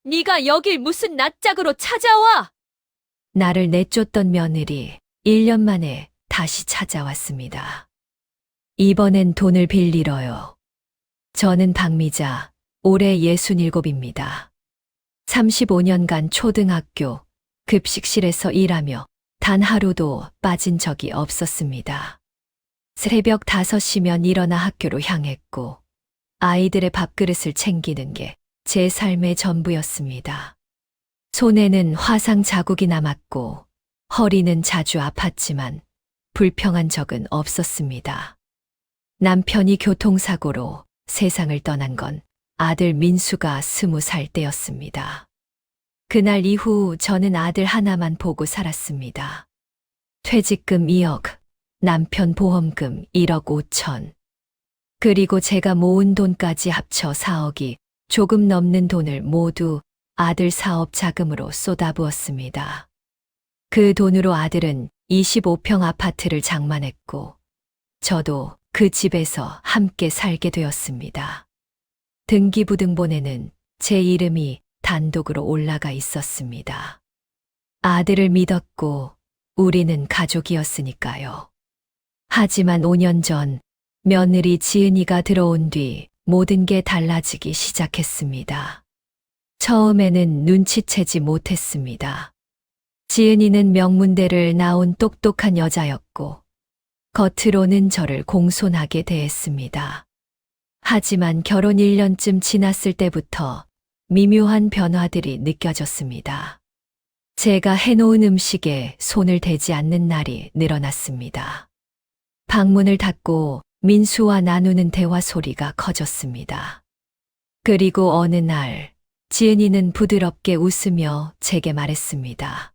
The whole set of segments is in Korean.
네가 여길 무슨 낯짝으로 찾아와? 나를 내쫓던 며느리 1년 만에 다시 찾아왔습니다. 이번엔 돈을 빌리러요. 저는 박미자, 올해 67입니다. 35년간 초등학교 급식실에서 일하며 단 하루도 빠진 적이 없었습니다. 새벽 5시면 일어나 학교로 향했고 아이들의 밥그릇을 챙기는 게 제 삶의 전부였습니다. 손에는 화상 자국이 남았고 허리는 자주 아팠지만 불평한 적은 없었습니다. 남편이 교통사고로 세상을 떠난 건 아들 민수가 20살 때였습니다. 그날 이후 저는 아들 하나만 보고 살았습니다. 퇴직금 2억, 남편 보험금 1억 5천. 그리고 제가 모은 돈까지 합쳐 4억이 조금 넘는 돈을 모두 아들 사업 자금으로 쏟아부었습니다. 그 돈으로 아들은 25평 아파트를 장만했고 저도 그 집에서 함께 살게 되었습니다. 등기부등본에는 제 이름이 단독으로 올라가 있었습니다. 아들을 믿었고 우리는 가족이었으니까요. 하지만 5년 전 며느리 지은이가 들어온 뒤 모든 게 달라지기 시작했습니다. 처음에는 눈치채지 못했습니다. 지은이는 명문대를 나온 똑똑한 여자였고 겉으로는 저를 공손하게 대했습니다. 하지만 결혼 1년쯤 지났을 때부터 미묘한 변화들이 느껴졌습니다. 제가 해놓은 음식에 손을 대지 않는 날이 늘어났습니다. 방문을 닫고 민수와 나누는 대화 소리가 커졌습니다. 그리고 어느 날 지은이는 부드럽게 웃으며 제게 말했습니다.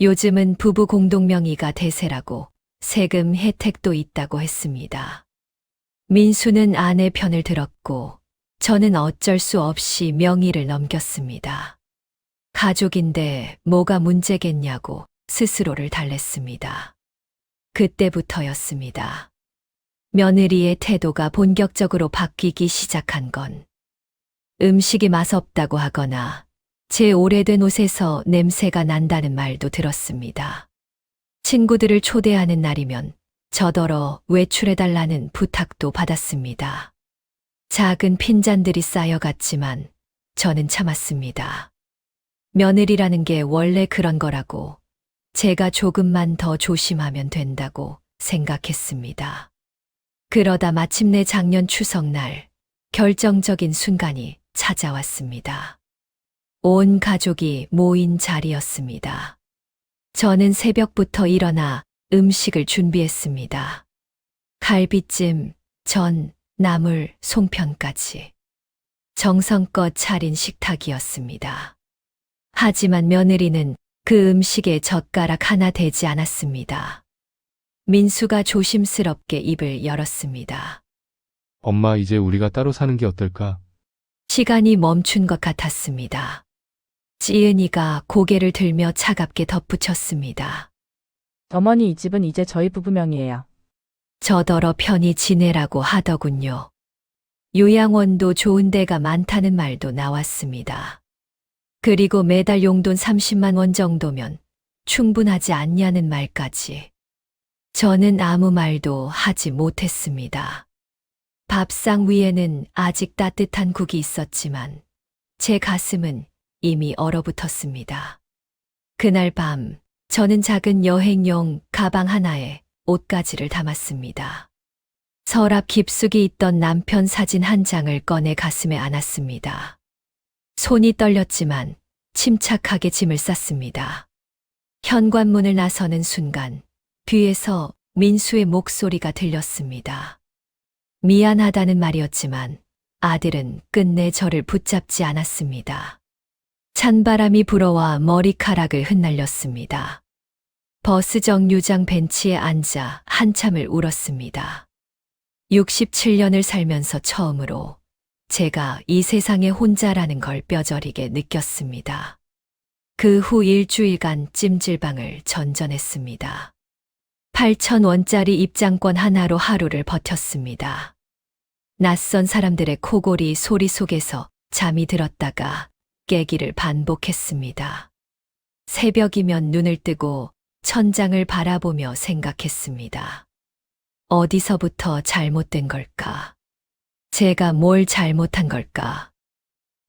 요즘은 부부 공동명의가 대세라고 세금 혜택도 있다고 했습니다. 민수는 아내 편을 들었고 저는 어쩔 수 없이 명의를 넘겼습니다. 가족인데 뭐가 문제겠냐고 스스로를 달랬습니다. 그때부터였습니다. 며느리의 태도가 본격적으로 바뀌기 시작한 건 음식이 맛없다고 하거나 제 오래된 옷에서 냄새가 난다는 말도 들었습니다. 친구들을 초대하는 날이면 저더러 외출해달라는 부탁도 받았습니다. 작은 핀잔들이 쌓여갔지만 저는 참았습니다. 며느리라는 게 원래 그런 거라고 제가 조금만 더 조심하면 된다고 생각했습니다. 그러다 마침내 작년 추석날 결정적인 순간이 찾아왔습니다. 온 가족이 모인 자리였습니다. 저는 새벽부터 일어나 음식을 준비했습니다. 갈비찜, 전, 나물, 송편까지. 정성껏 차린 식탁이었습니다. 하지만 며느리는 그 음식에 젓가락 하나 대지 않았습니다. 민수가 조심스럽게 입을 열었습니다. 엄마, 이제 우리가 따로 사는 게 어떨까? 시간이 멈춘 것 같았습니다. 지은이가 고개를 들며 차갑게 덧붙였습니다. 어머니, 이 집은 이제 저희 부부 명의예요. 저더러 편히 지내라고 하더군요. 요양원도 좋은 데가 많다는 말도 나왔습니다. 그리고 매달 용돈 30만 원 정도면 충분하지 않냐는 말까지. 저는 아무 말도 하지 못했습니다. 밥상 위에는 아직 따뜻한 국이 있었지만 제 가슴은 이미 얼어붙었습니다. 그날 밤 저는 작은 여행용 가방 하나에 옷가지를 담았습니다. 서랍 깊숙이 있던 남편 사진 한 장을 꺼내 가슴에 안았습니다. 손이 떨렸지만 침착하게 짐을 쌌습니다. 현관문을 나서는 순간 뒤에서 민수의 목소리가 들렸습니다. 미안하다는 말이었지만 아들은 끝내 저를 붙잡지 않았습니다. 찬바람이 불어와 머리카락을 흩날렸습니다. 버스 정류장 벤치에 앉아 한참을 울었습니다. 67년을 살면서 처음으로 제가 이 세상에 혼자라는 걸 뼈저리게 느꼈습니다. 그 후 일주일간 찜질방을 전전했습니다. 8,000원짜리 입장권 하나로 하루를 버텼습니다. 낯선 사람들의 코골이 소리 속에서 잠이 들었다가 깨기를 반복했습니다. 새벽이면 눈을 뜨고 천장을 바라보며 생각했습니다. 어디서부터 잘못된 걸까? 제가 뭘 잘못한 걸까?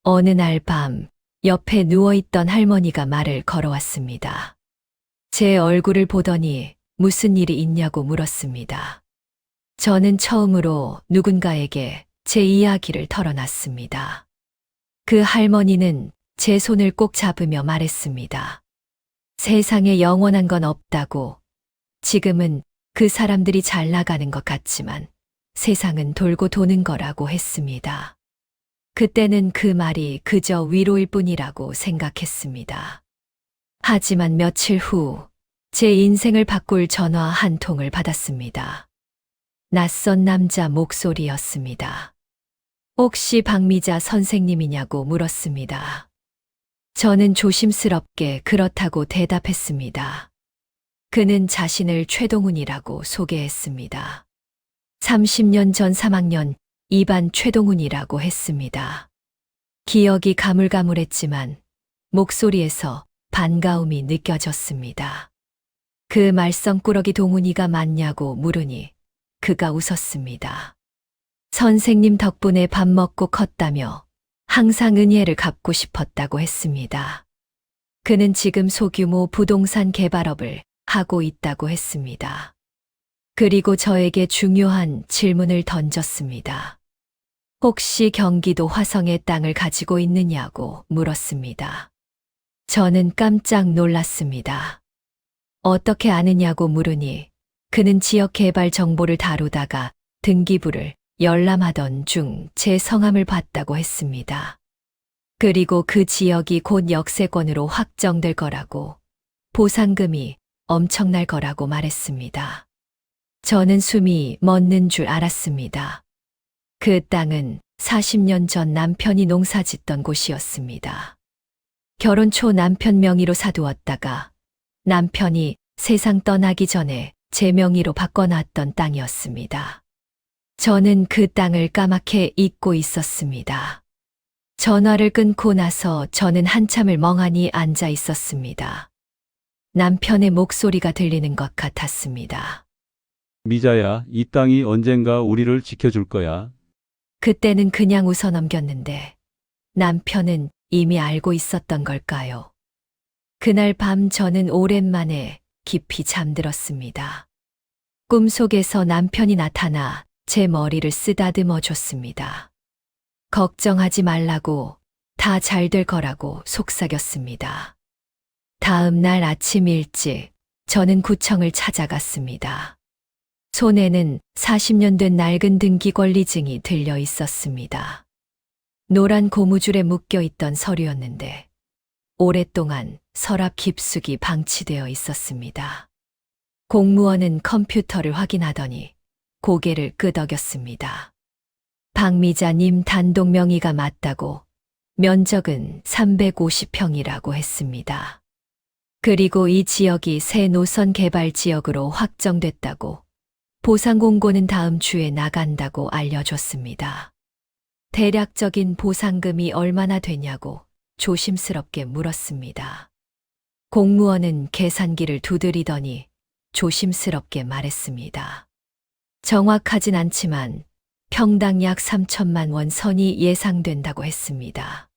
어느 날 밤, 옆에 누워있던 할머니가 말을 걸어왔습니다. 제 얼굴을 보더니 무슨 일이 있냐고 물었습니다. 저는 처음으로 누군가에게 제 이야기를 털어놨습니다. 그 할머니는 제 손을 꼭 잡으며 말했습니다. 세상에 영원한 건 없다고. 지금은 그 사람들이 잘 나가는 것 같지만 세상은 돌고 도는 거라고 했습니다. 그때는 그 말이 그저 위로일 뿐이라고 생각했습니다. 하지만 며칠 후 제 인생을 바꿀 전화 한 통을 받았습니다. 낯선 남자 목소리였습니다. 혹시 박미자 선생님이냐고 물었습니다. 저는 조심스럽게 그렇다고 대답했습니다. 그는 자신을 최동훈이라고 소개했습니다. 30년 전 3학년 2반 최동훈이라고 했습니다. 기억이 가물가물했지만 목소리에서 반가움이 느껴졌습니다. 그 말썽꾸러기 동훈이가 맞냐고 물으니 그가 웃었습니다. 선생님 덕분에 밥 먹고 컸다며 항상 은혜를 갚고 싶었다고 했습니다. 그는 지금 소규모 부동산 개발업을 하고 있다고 했습니다. 그리고 저에게 중요한 질문을 던졌습니다. 혹시 경기도 화성에 땅을 가지고 있느냐고 물었습니다. 저는 깜짝 놀랐습니다. 어떻게 아느냐고 물으니 그는 지역 개발 정보를 다루다가 등기부를 열람하던 중 제 성함을 봤다고 했습니다. 그리고 그 지역이 곧 역세권으로 확정될 거라고, 보상금이 엄청날 거라고 말했습니다. 저는 숨이 멎는 줄 알았습니다. 그 땅은 40년 전 남편이 농사 짓던 곳이었습니다. 결혼 초 남편 명의로 사두었다가 남편이 세상 떠나기 전에 제 명의로 바꿔놨던 땅이었습니다. 저는 그 땅을 까맣게 잊고 있었습니다. 전화를 끊고 나서 저는 한참을 멍하니 앉아 있었습니다. 남편의 목소리가 들리는 것 같았습니다. 미자야, 이 땅이 언젠가 우리를 지켜줄 거야. 그때는 그냥 웃어 넘겼는데 남편은 이미 알고 있었던 걸까요? 그날 밤 저는 오랜만에 깊이 잠들었습니다. 꿈속에서 남편이 나타나 제 머리를 쓰다듬어 줬습니다. 걱정하지 말라고, 다 잘 될 거라고 속삭였습니다. 다음 날 아침 일찍 저는 구청을 찾아갔습니다. 손에는 40년 된 낡은 등기 권리증이 들려 있었습니다. 노란 고무줄에 묶여 있던 서류였는데 오랫동안 서랍 깊숙이 방치되어 있었습니다. 공무원은 컴퓨터를 확인하더니 고개를 끄덕였습니다. 박미자님 단독 명의가 맞다고, 면적은 350평이라고 했습니다. 그리고 이 지역이 새 노선 개발 지역으로 확정됐다고, 보상 공고는 다음 주에 나간다고 알려줬습니다. 대략적인 보상금이 얼마나 되냐고 조심스럽게 물었습니다. 공무원은 계산기를 두드리더니 조심스럽게 말했습니다. 정확하진 않지만 평당 약 3천만 원 선이 예상된다고 했습니다.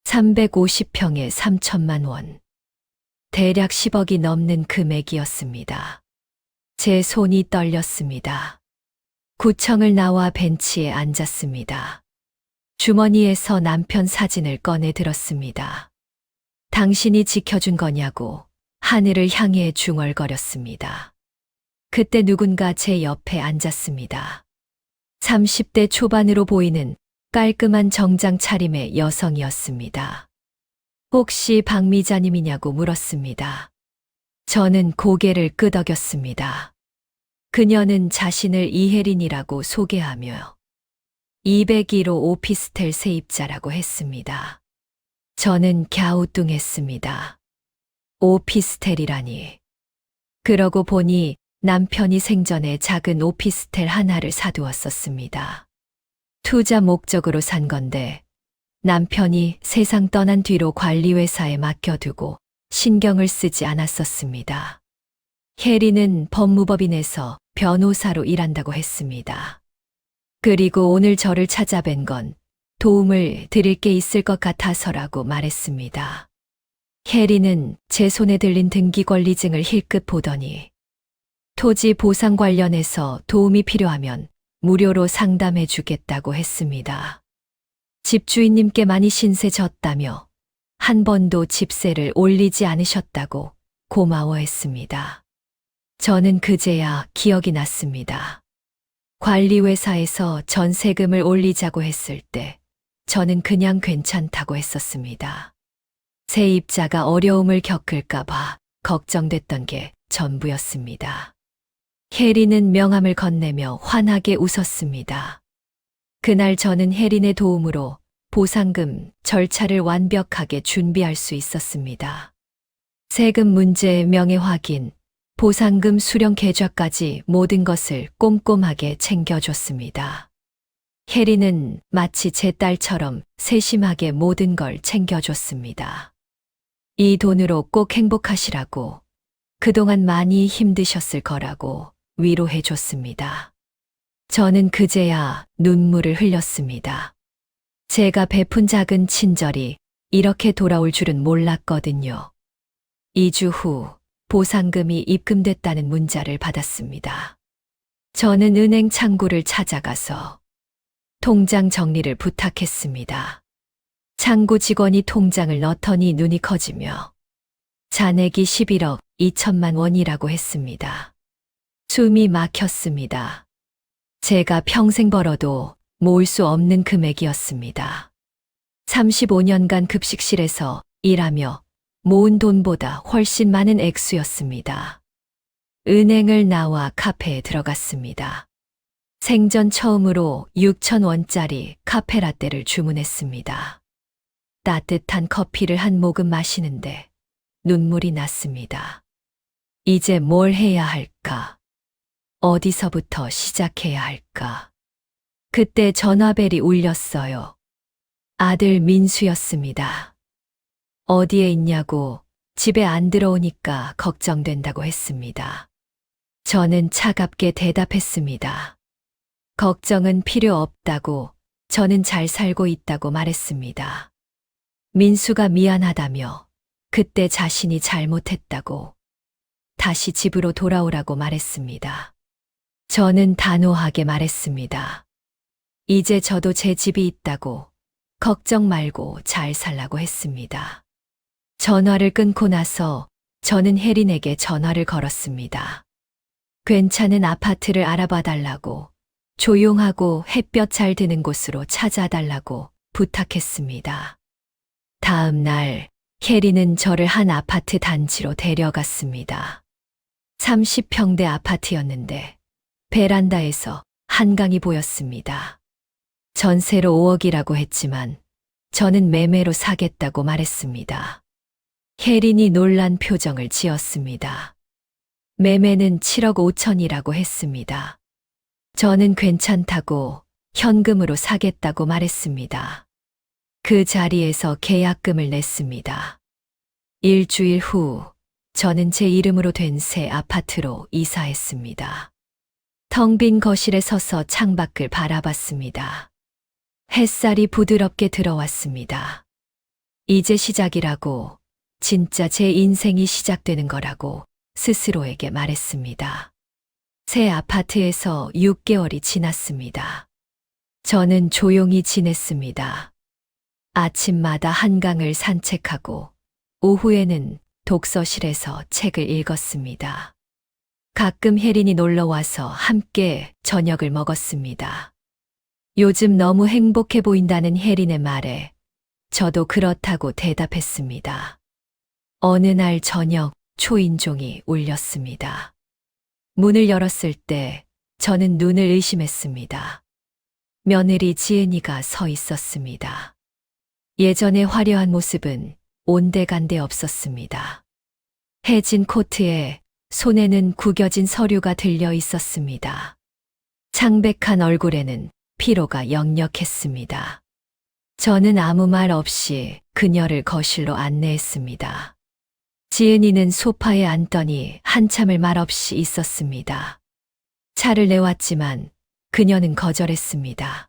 350평에 3천만 원. 대략 10억이 넘는 금액이었습니다. 제 손이 떨렸습니다. 구청을 나와 벤치에 앉았습니다. 주머니에서 남편 사진을 꺼내 들었습니다. 당신이 지켜준 거냐고 하늘을 향해 중얼거렸습니다. 그때 누군가 제 옆에 앉았습니다. 30대 초반으로 보이는 깔끔한 정장 차림의 여성이었습니다. 혹시 박미자님이냐고 물었습니다. 저는 고개를 끄덕였습니다. 그녀는 자신을 이혜린이라고 소개하며 201호 오피스텔 세입자라고 했습니다. 저는 갸우뚱했습니다. 오피스텔이라니. 그러고 보니 남편이 생전에 작은 오피스텔 하나를 사두었었습니다. 투자 목적으로 산 건데 남편이 세상 떠난 뒤로 관리회사에 맡겨두고 신경을 쓰지 않았었습니다. 혜리는 법무법인에서 변호사로 일한다고 했습니다. 그리고 오늘 저를 찾아뵌 건 도움을 드릴 게 있을 것 같아서라고 말했습니다. 혜리는 제 손에 들린 등기권리증을 힐끗 보더니 토지 보상 관련해서 도움이 필요하면 무료로 상담해 주겠다고 했습니다. 집주인님께 많이 신세 졌다며 한 번도 집세를 올리지 않으셨다고 고마워했습니다. 저는 그제야 기억이 났습니다. 관리회사에서 전세금을 올리자고 했을 때 저는 그냥 괜찮다고 했었습니다. 세입자가 어려움을 겪을까봐 걱정됐던 게 전부였습니다. 혜리는 명함을 건네며 환하게 웃었습니다. 그날 저는 혜린의 도움으로 보상금 절차를 완벽하게 준비할 수 있었습니다. 세금 문제 명예 확인, 보상금 수령 계좌까지 모든 것을 꼼꼼하게 챙겨줬습니다. 혜리는 마치 제 딸처럼 세심하게 모든 걸 챙겨줬습니다. 이 돈으로 꼭 행복하시라고, 그동안 많이 힘드셨을 거라고 위로해줬습니다. 저는 그제야 눈물을 흘렸습니다. 제가 베푼 작은 친절이 이렇게 돌아올 줄은 몰랐거든요. 2주 후 보상금이 입금됐다는 문자를 받았습니다. 저는 은행 창구를 찾아가서 통장 정리를 부탁했습니다. 창구 직원이 통장을 넣더니 눈이 커지며 잔액이 11억 2천만 원이라고 했습니다. 숨이 막혔습니다. 제가 평생 벌어도 모을 수 없는 금액이었습니다. 35년간 급식실에서 일하며 모은 돈보다 훨씬 많은 액수였습니다. 은행을 나와 카페에 들어갔습니다. 생전 처음으로 6,000원짜리 카페라떼를 주문했습니다. 따뜻한 커피를 한 모금 마시는데 눈물이 났습니다. 이제 뭘 해야 할까? 어디서부터 시작해야 할까? 그때 전화벨이 울렸어요. 아들 민수였습니다. 어디에 있냐고 집에 안 들어오니까 걱정된다고 했습니다. 저는 차갑게 대답했습니다. 걱정은 필요 없다고, 저는 잘 살고 있다고 말했습니다. 민수가 미안하다며 그때 자신이 잘못했다고 다시 집으로 돌아오라고 말했습니다. 저는 단호하게 말했습니다. 이제 저도 제 집이 있다고, 걱정 말고 잘 살라고 했습니다. 전화를 끊고 나서 저는 혜린에게 전화를 걸었습니다. 괜찮은 아파트를 알아봐 달라고, 조용하고 햇볕 잘 드는 곳으로 찾아달라고 부탁했습니다. 다음 날 혜린은 저를 한 아파트 단지로 데려갔습니다. 30평대 아파트였는데 베란다에서 한강이 보였습니다. 전세로 5억이라고 했지만 저는 매매로 사겠다고 말했습니다. 혜린이 놀란 표정을 지었습니다. 매매는 7억 5천이라고 했습니다. 저는 괜찮다고 현금으로 사겠다고 말했습니다. 그 자리에서 계약금을 냈습니다. 일주일 후 저는 제 이름으로 된 새 아파트로 이사했습니다. 텅 빈 거실에 서서 창밖을 바라봤습니다. 햇살이 부드럽게 들어왔습니다. 이제 시작이라고, 진짜 제 인생이 시작되는 거라고 스스로에게 말했습니다. 새 아파트에서 6개월이 지났습니다. 저는 조용히 지냈습니다. 아침마다 한강을 산책하고 오후에는 독서실에서 책을 읽었습니다. 가끔 혜린이 놀러와서 함께 저녁을 먹었습니다. 요즘 너무 행복해 보인다는 혜린의 말에 저도 그렇다고 대답했습니다. 어느 날 저녁 초인종이 울렸습니다. 문을 열었을 때 저는 눈을 의심했습니다. 며느리 지은이가 서 있었습니다. 예전의 화려한 모습은 온데간데 없었습니다. 해진 코트에 손에는 구겨진 서류가 들려 있었습니다. 창백한 얼굴에는 피로가 역력했습니다. 저는 아무 말 없이 그녀를 거실로 안내했습니다. 지은이는 소파에 앉더니 한참을 말없이 있었습니다. 차를 내왔지만 그녀는 거절했습니다.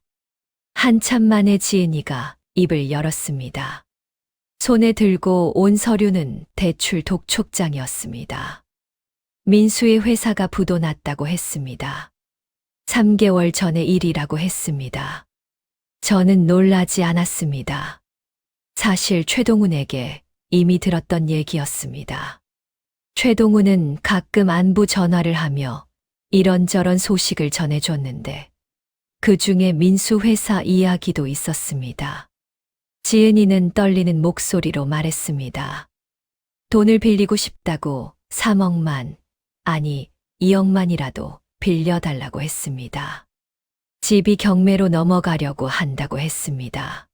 한참 만에 지은이가 입을 열었습니다. 손에 들고 온 서류는 대출 독촉장이었습니다. 민수의 회사가 부도 났다고 했습니다. 3개월 전의 일이라고 했습니다. 저는 놀라지 않았습니다. 사실 최동훈에게 이미 들었던 얘기였습니다. 최동훈은 가끔 안부 전화를 하며 이런저런 소식을 전해줬는데 그 중에 민수 회사 이야기도 있었습니다. 지은이는 떨리는 목소리로 말했습니다. 돈을 빌리고 싶다고 3억만, 아니 2억만이라도 빌려달라고 했습니다. 집이 경매로 넘어가려고 한다고 했습니다.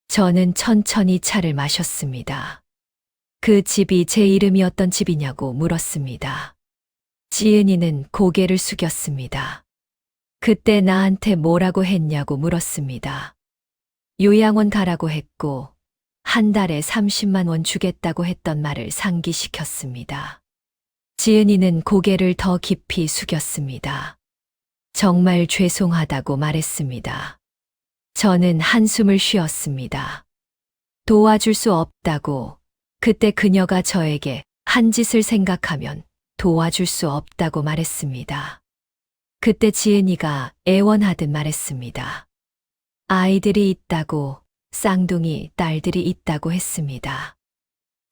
저는 천천히 차를 마셨습니다. 그 집이 제 이름이었던 집이냐고 물었습니다. 지은이는 고개를 숙였습니다. 그때 나한테 뭐라고 했냐고 물었습니다. 요양원 가라고 했고 한 달에 30만 원 주겠다고 했던 말을 상기시켰습니다. 지은이는 고개를 더 깊이 숙였습니다. 정말 죄송하다고 말했습니다. 저는 한숨을 쉬었습니다. 도와줄 수 없다고, 그때 그녀가 저에게 한 짓을 생각하면 도와줄 수 없다고 말했습니다. 그때 지은이가 애원하듯 말했습니다. 아이들이 있다고, 쌍둥이 딸들이 있다고 했습니다.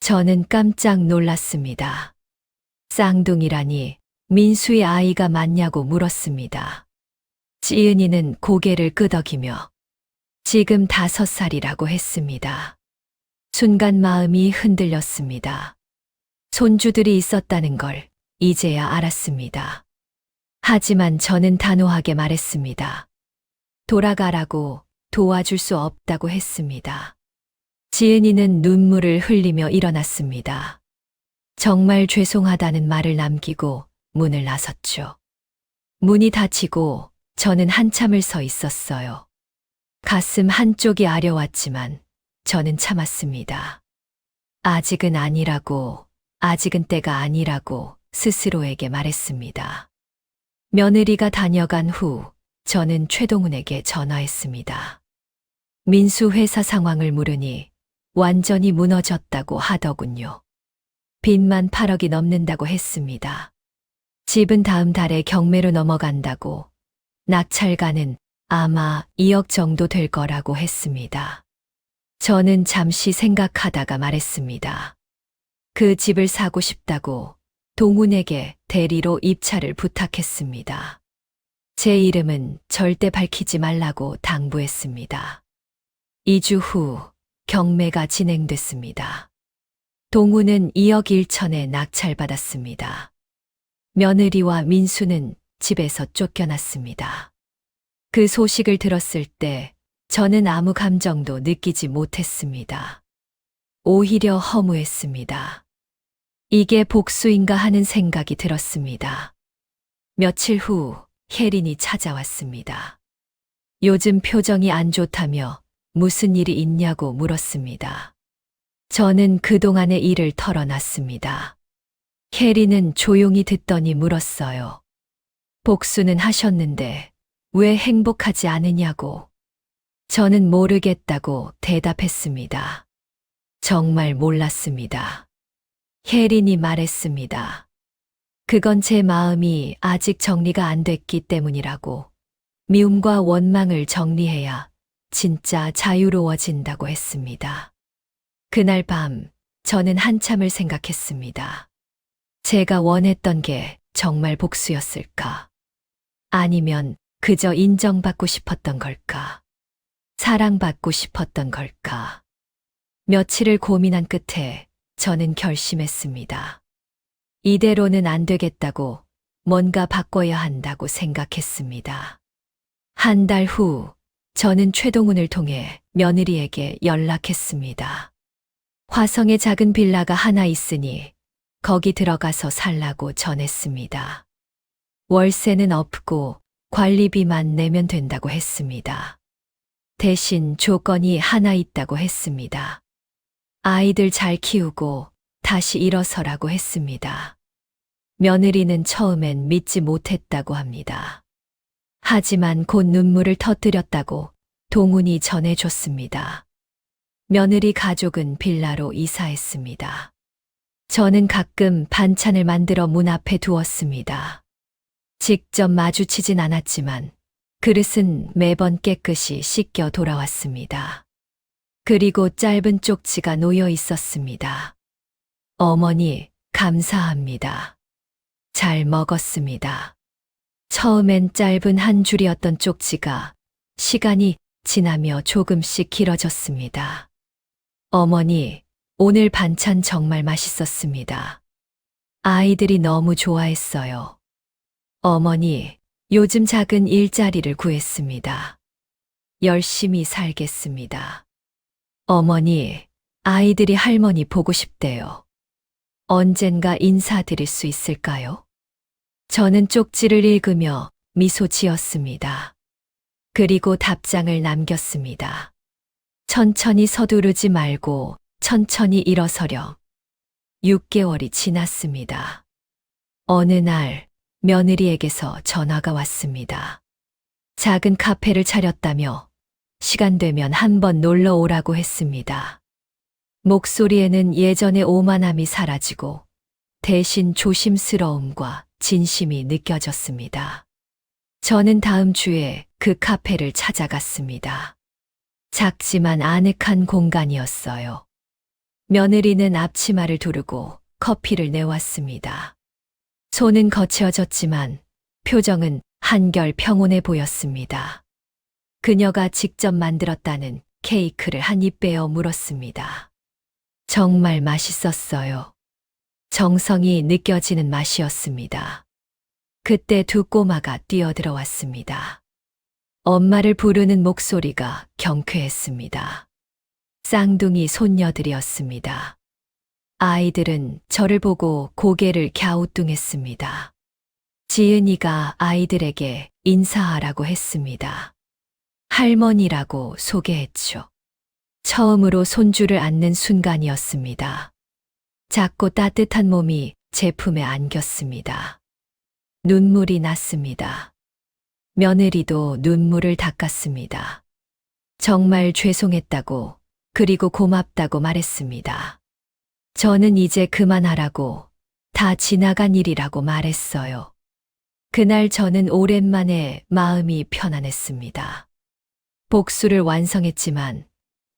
저는 깜짝 놀랐습니다. 쌍둥이라니 민수의 아이가 맞냐고 물었습니다. 지은이는 고개를 끄덕이며 지금 5살이라고 했습니다. 순간 마음이 흔들렸습니다. 손주들이 있었다는 걸 이제야 알았습니다. 하지만 저는 단호하게 말했습니다. 돌아가라고, 도와줄 수 없다고 했습니다. 지은이는 눈물을 흘리며 일어났습니다. 정말 죄송하다는 말을 남기고 문을 나섰죠. 문이 닫히고 저는 한참을 서 있었어요. 가슴 한쪽이 아려왔지만 저는 참았습니다. 아직은 아니라고, 아직은 때가 아니라고 스스로에게 말했습니다. 며느리가 다녀간 후 저는 최동훈에게 전화했습니다. 민수 회사 상황을 물으니 완전히 무너졌다고 하더군요. 빚만 8억이 넘는다고 했습니다. 집은 다음 달에 경매로 넘어간다고, 낙찰가는 아마 2억 정도 될 거라고 했습니다. 저는 잠시 생각하다가 말했습니다. 그 집을 사고 싶다고 동훈에게 대리로 입찰을 부탁했습니다. 제 이름은 절대 밝히지 말라고 당부했습니다. 2주 후 경매가 진행됐습니다. 동훈은 2억 1천에 낙찰받았습니다. 며느리와 민수는 집에서 쫓겨났습니다. 그 소식을 들었을 때 저는 아무 감정도 느끼지 못했습니다. 오히려 허무했습니다. 이게 복수인가 하는 생각이 들었습니다. 며칠 후 혜린이 찾아왔습니다. 요즘 표정이 안 좋다며 무슨 일이 있냐고 물었습니다. 저는 그동안의 일을 털어놨습니다. 혜린은 조용히 듣더니 물었어요. 복수는 하셨는데 왜 행복하지 않으냐고. 저는 모르겠다고 대답했습니다. 정말 몰랐습니다. 혜린이 말했습니다. 그건 제 마음이 아직 정리가 안 됐기 때문이라고. 미움과 원망을 정리해야 진짜 자유로워진다고 했습니다. 그날 밤 저는 한참을 생각했습니다. 제가 원했던 게 정말 복수였을까? 아니면 그저 인정받고 싶었던 걸까? 사랑받고 싶었던 걸까? 며칠을 고민한 끝에 저는 결심했습니다. 이대로는 안 되겠다고, 뭔가 바꿔야 한다고 생각했습니다. 한 달 후 저는 최동훈을 통해 며느리에게 연락했습니다. 화성에 작은 빌라가 하나 있으니 거기 들어가서 살라고 전했습니다. 월세는 없고 관리비만 내면 된다고 했습니다. 대신 조건이 하나 있다고 했습니다. 아이들 잘 키우고 다시 일어서라고 했습니다. 며느리는 처음엔 믿지 못했다고 합니다. 하지만 곧 눈물을 터뜨렸다고 동훈이 전해줬습니다. 며느리 가족은 빌라로 이사했습니다. 저는 가끔 반찬을 만들어 문 앞에 두었습니다. 직접 마주치진 않았지만 그릇은 매번 깨끗이 씻겨 돌아왔습니다. 그리고 짧은 쪽지가 놓여 있었습니다. 어머니, 감사합니다. 잘 먹었습니다. 처음엔 짧은 한 줄이었던 쪽지가 시간이 지나며 조금씩 길어졌습니다. 어머니, 오늘 반찬 정말 맛있었습니다. 아이들이 너무 좋아했어요. 어머니, 요즘 작은 일자리를 구했습니다. 열심히 살겠습니다. 어머니, 아이들이 할머니 보고 싶대요. 언젠가 인사드릴 수 있을까요? 저는 쪽지를 읽으며 미소 지었습니다. 그리고 답장을 남겼습니다. 천천히 서두르지 말고 천천히 일어서렴. 6개월이 지났습니다. 어느 날 며느리에게서 전화가 왔습니다. 작은 카페를 차렸다며 시간 되면 한번 놀러 오라고 했습니다. 목소리에는 예전의 오만함이 사라지고 대신 조심스러움과 진심이 느껴졌습니다. 저는 다음 주에 그 카페를 찾아갔습니다. 작지만 아늑한 공간이었어요. 며느리는 앞치마를 두르고 커피를 내왔습니다. 손은 거칠어졌지만 표정은 한결 평온해 보였습니다. 그녀가 직접 만들었다는 케이크를 한 입 베어 물었습니다. 정말 맛있었어요. 정성이 느껴지는 맛이었습니다. 그때 두 꼬마가 뛰어들어왔습니다. 엄마를 부르는 목소리가 경쾌했습니다. 쌍둥이 손녀들이었습니다. 아이들은 저를 보고 고개를 갸우뚱했습니다. 지은이가 아이들에게 인사하라고 했습니다. 할머니라고 소개했죠. 처음으로 손주를 안는 순간이었습니다. 작고 따뜻한 몸이 제 품에 안겼습니다. 눈물이 났습니다. 며느리도 눈물을 닦았습니다. 정말 죄송했다고, 그리고 고맙다고 말했습니다. 저는 이제 그만하라고, 다 지나간 일이라고 말했어요. 그날 저는 오랜만에 마음이 편안했습니다. 복수를 완성했지만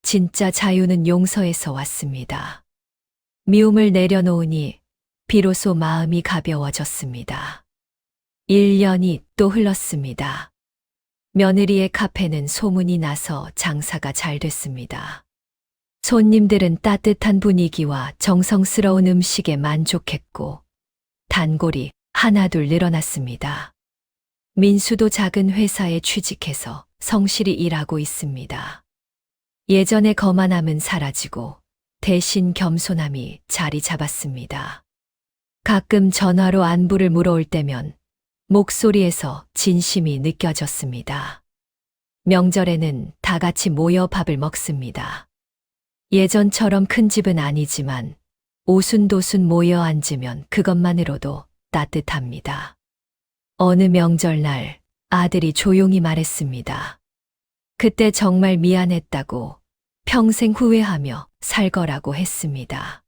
진짜 자유는 용서에서 왔습니다. 미움을 내려놓으니 비로소 마음이 가벼워졌습니다. 1년이 또 흘렀습니다. 며느리의 카페는 소문이 나서 장사가 잘 됐습니다. 손님들은 따뜻한 분위기와 정성스러운 음식에 만족했고 단골이 하나둘 늘어났습니다. 민수도 작은 회사에 취직해서 성실히 일하고 있습니다. 예전의 거만함은 사라지고 대신 겸손함이 자리 잡았습니다. 가끔 전화로 안부를 물어올 때면 목소리에서 진심이 느껴졌습니다. 명절에는 다 같이 모여 밥을 먹습니다. 예전처럼 큰 집은 아니지만 오순도순 모여 앉으면 그것만으로도 따뜻합니다. 어느 명절날 아들이 조용히 말했습니다. 그때 정말 미안했다고, 평생 후회하며 살 거라고 했습니다.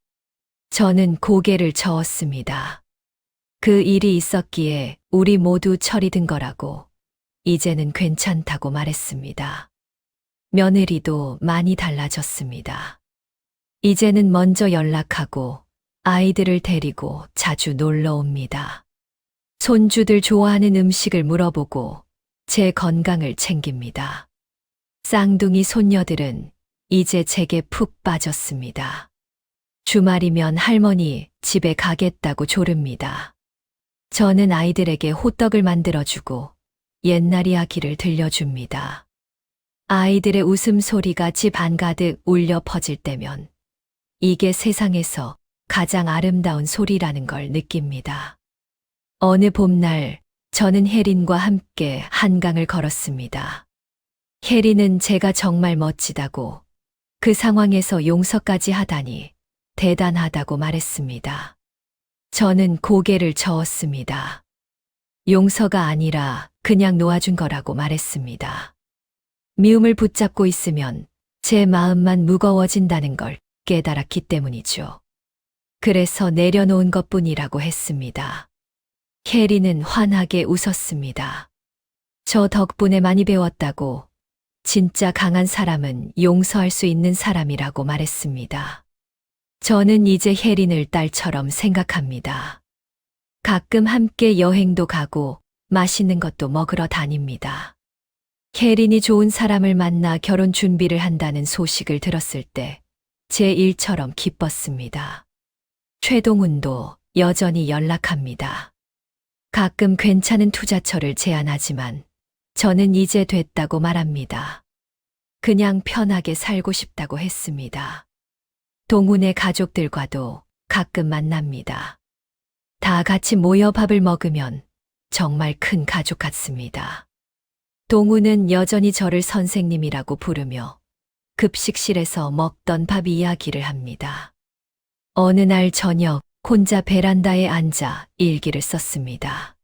저는 고개를 저었습니다. 그 일이 있었기에 우리 모두 철이 든 거라고, 이제는 괜찮다고 말했습니다. 며느리도 많이 달라졌습니다. 이제는 먼저 연락하고 아이들을 데리고 자주 놀러 옵니다. 손주들 좋아하는 음식을 물어보고 제 건강을 챙깁니다. 쌍둥이 손녀들은 이제 제게 푹 빠졌습니다. 주말이면 할머니 집에 가겠다고 조릅니다. 저는 아이들에게 호떡을 만들어주고 옛날 이야기를 들려줍니다. 아이들의 웃음소리가 집 안가득 울려 퍼질 때면 이게 세상에서 가장 아름다운 소리라는 걸 느낍니다. 어느 봄날 저는 혜린과 함께 한강을 걸었습니다. 혜리는 제가 정말 멋지다고, 그 상황에서 용서까지 하다니 대단하다고 말했습니다. 저는 고개를 저었습니다. 용서가 아니라 그냥 놓아준 거라고 말했습니다. 미움을 붙잡고 있으면 제 마음만 무거워진다는 걸 깨달았기 때문이죠. 그래서 내려놓은 것뿐이라고 했습니다. 혜리는 환하게 웃었습니다. 저 덕분에 많이 배웠다고, 진짜 강한 사람은 용서할 수 있는 사람이라고 말했습니다. 저는 이제 혜린을 딸처럼 생각합니다. 가끔 함께 여행도 가고 맛있는 것도 먹으러 다닙니다. 혜린이 좋은 사람을 만나 결혼 준비를 한다는 소식을 들었을 때 제 일처럼 기뻤습니다. 최동훈도 여전히 연락합니다. 가끔 괜찮은 투자처를 제안하지만 저는 이제 됐다고 말합니다. 그냥 편하게 살고 싶다고 했습니다. 동훈의 가족들과도 가끔 만납니다. 다 같이 모여 밥을 먹으면 정말 큰 가족 같습니다. 동훈은 여전히 저를 선생님이라고 부르며 급식실에서 먹던 밥 이야기를 합니다. 어느 날 저녁 혼자 베란다에 앉아 일기를 썼습니다.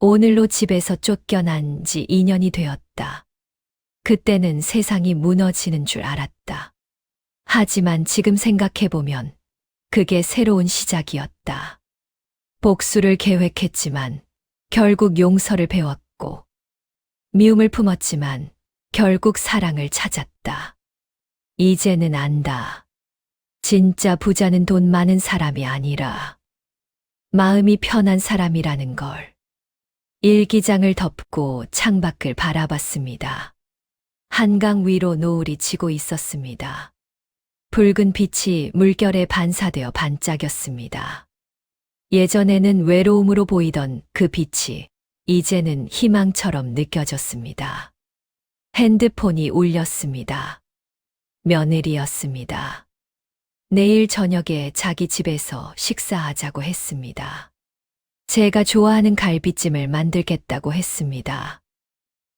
오늘로 집에서 쫓겨난 지 2년이 되었다. 그때는 세상이 무너지는 줄 알았다. 하지만 지금 생각해보면 그게 새로운 시작이었다. 복수를 계획했지만 결국 용서를 배웠고, 미움을 품었지만 결국 사랑을 찾았다. 이제는 안다. 진짜 부자는 돈 많은 사람이 아니라 마음이 편한 사람이라는 걸. 일기장을 덮고 창밖을 바라봤습니다. 한강 위로 노을이 지고 있었습니다. 붉은 빛이 물결에 반사되어 반짝였습니다. 예전에는 외로움으로 보이던 그 빛이 이제는 희망처럼 느껴졌습니다. 핸드폰이 울렸습니다. 며느리였습니다. 내일 저녁에 자기 집에서 식사하자고 했습니다. 제가 좋아하는 갈비찜을 만들겠다고 했습니다.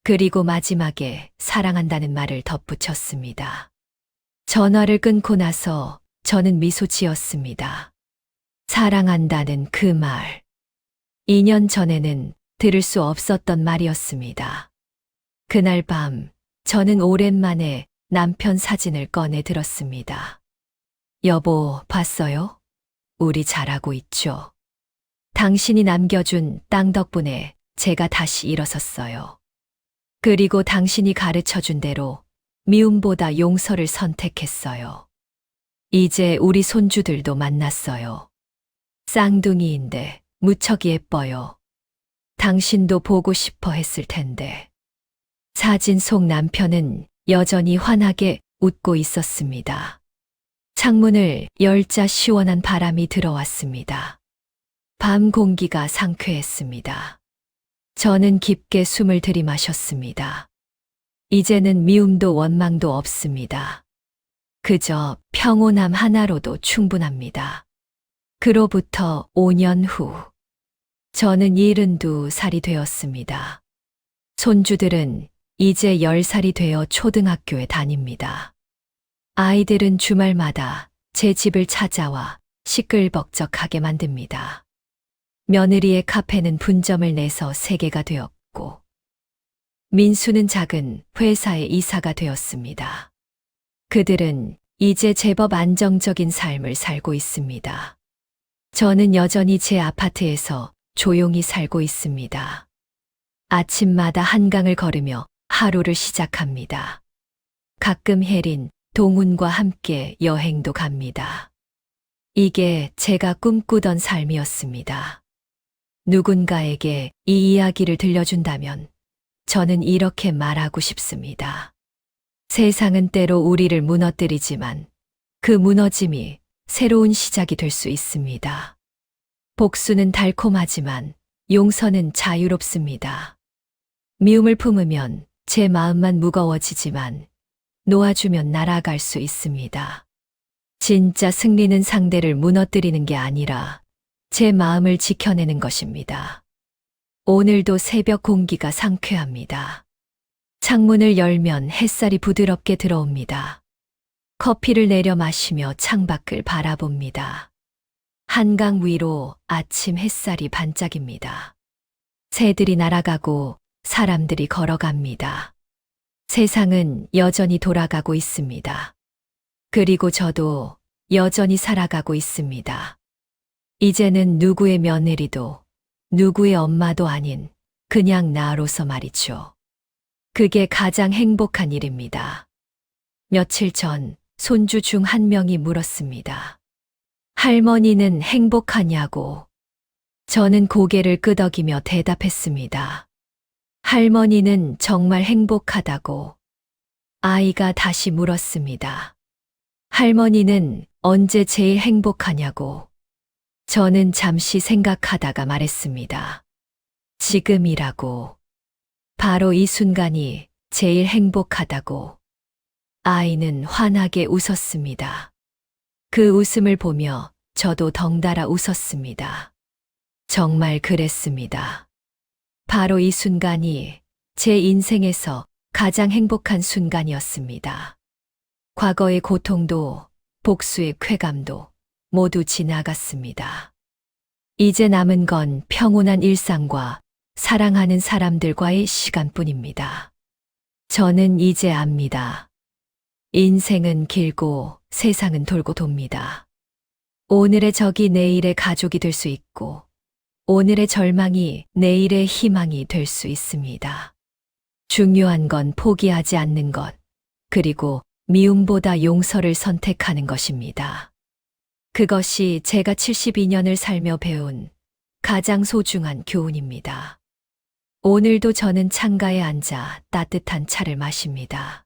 그리고 마지막에 사랑한다는 말을 덧붙였습니다. 전화를 끊고 나서 저는 미소 지었습니다. 사랑한다는 그 말. 2년 전에는 들을 수 없었던 말이었습니다. 그날 밤 저는 오랜만에 남편 사진을 꺼내 들었습니다. 여보, 봤어요? 우리 잘하고 있죠? 당신이 남겨준 땅 덕분에 제가 다시 일어섰어요. 그리고 당신이 가르쳐준 대로 미움보다 용서를 선택했어요. 이제 우리 손주들도 만났어요. 쌍둥이인데 무척 예뻐요. 당신도 보고 싶어 했을 텐데. 사진 속 남편은 여전히 환하게 웃고 있었습니다. 창문을 열자 시원한 바람이 들어왔습니다. 밤 공기가 상쾌했습니다. 저는 깊게 숨을 들이마셨습니다. 이제는 미움도 원망도 없습니다. 그저 평온함 하나로도 충분합니다. 그로부터 5년 후, 저는 72살이 되었습니다. 손주들은 이제 10살이 되어 초등학교에 다닙니다. 아이들은 주말마다 제 집을 찾아와 시끌벅적하게 만듭니다. 며느리의 카페는 분점을 내서 3개가 되었고, 민수는 작은 회사에 이사가 되었습니다. 그들은 이제 제법 안정적인 삶을 살고 있습니다. 저는 여전히 제 아파트에서 조용히 살고 있습니다. 아침마다 한강을 걸으며 하루를 시작합니다. 가끔 혜린, 동훈과 함께 여행도 갑니다. 이게 제가 꿈꾸던 삶이었습니다. 누군가에게 이 이야기를 들려준다면 저는 이렇게 말하고 싶습니다. 세상은 때로 우리를 무너뜨리지만 그 무너짐이 새로운 시작이 될 수 있습니다. 복수는 달콤하지만 용서는 자유롭습니다. 미움을 품으면 제 마음만 무거워지지만 놓아주면 날아갈 수 있습니다. 진짜 승리는 상대를 무너뜨리는 게 아니라 제 마음을 지켜내는 것입니다. 오늘도 새벽 공기가 상쾌합니다. 창문을 열면 햇살이 부드럽게 들어옵니다. 커피를 내려 마시며 창밖을 바라봅니다. 한강 위로 아침 햇살이 반짝입니다. 새들이 날아가고 사람들이 걸어갑니다. 세상은 여전히 돌아가고 있습니다. 그리고 저도 여전히 살아가고 있습니다. 이제는 누구의 며느리도 누구의 엄마도 아닌 그냥 나로서 말이죠. 그게 가장 행복한 일입니다. 며칠 전 손주 중 한 명이 물었습니다. 할머니는 행복하냐고. 저는 고개를 끄덕이며 대답했습니다. 할머니는 정말 행복하다고. 아이가 다시 물었습니다. 할머니는 언제 제일 행복하냐고. 저는 잠시 생각하다가 말했습니다. 지금이라고. 바로 이 순간이 제일 행복하다고. 아이는 환하게 웃었습니다. 그 웃음을 보며 저도 덩달아 웃었습니다. 정말 그랬습니다. 바로 이 순간이 제 인생에서 가장 행복한 순간이었습니다. 과거의 고통도 복수의 쾌감도 모두 지나갔습니다. 이제 남은 건 평온한 일상과 사랑하는 사람들과의 시간뿐입니다. 저는 이제 압니다. 인생은 길고 세상은 돌고 돕니다. 오늘의 적이 내일의 가족이 될 수 있고, 오늘의 절망이 내일의 희망이 될 수 있습니다. 중요한 건 포기하지 않는 것, 그리고 미움보다 용서를 선택하는 것입니다. 그것이 제가 72년을 살며 배운 가장 소중한 교훈입니다. 오늘도 저는 창가에 앉아 따뜻한 차를 마십니다.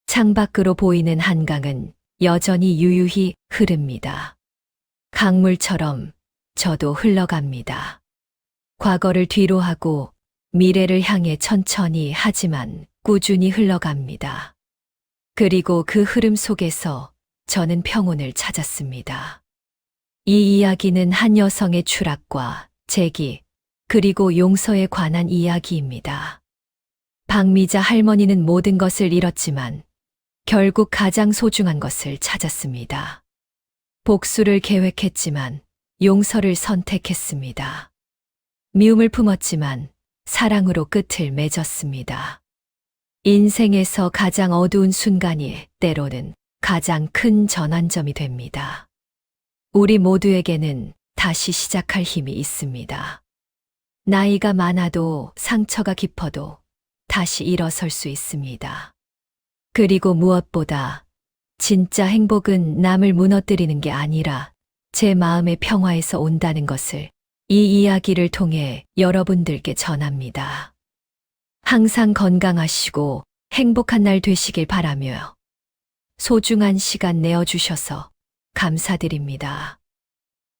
창밖으로 보이는 한강은 여전히 유유히 흐릅니다. 강물처럼 저도 흘러갑니다. 과거를 뒤로 하고 미래를 향해 천천히 하지만 꾸준히 흘러갑니다. 그리고 그 흐름 속에서 저는 평온을 찾았습니다. 이 이야기는 한 여성의 추락과 재기, 그리고 용서에 관한 이야기입니다. 박미자 할머니는 모든 것을 잃었지만 결국 가장 소중한 것을 찾았습니다. 복수를 계획했지만 용서를 선택했습니다. 미움을 품었지만 사랑으로 끝을 맺었습니다. 인생에서 가장 어두운 순간이 때로는 가장 큰 전환점이 됩니다. 우리 모두에게는 다시 시작할 힘이 있습니다. 나이가 많아도 상처가 깊어도 다시 일어설 수 있습니다. 그리고 무엇보다 진짜 행복은 남을 무너뜨리는 게 아니라 제 마음의 평화에서 온다는 것을 이 이야기를 통해 여러분들께 전합니다. 항상 건강하시고 행복한 날 되시길 바라며 소중한 시간 내어주셔서 감사드립니다.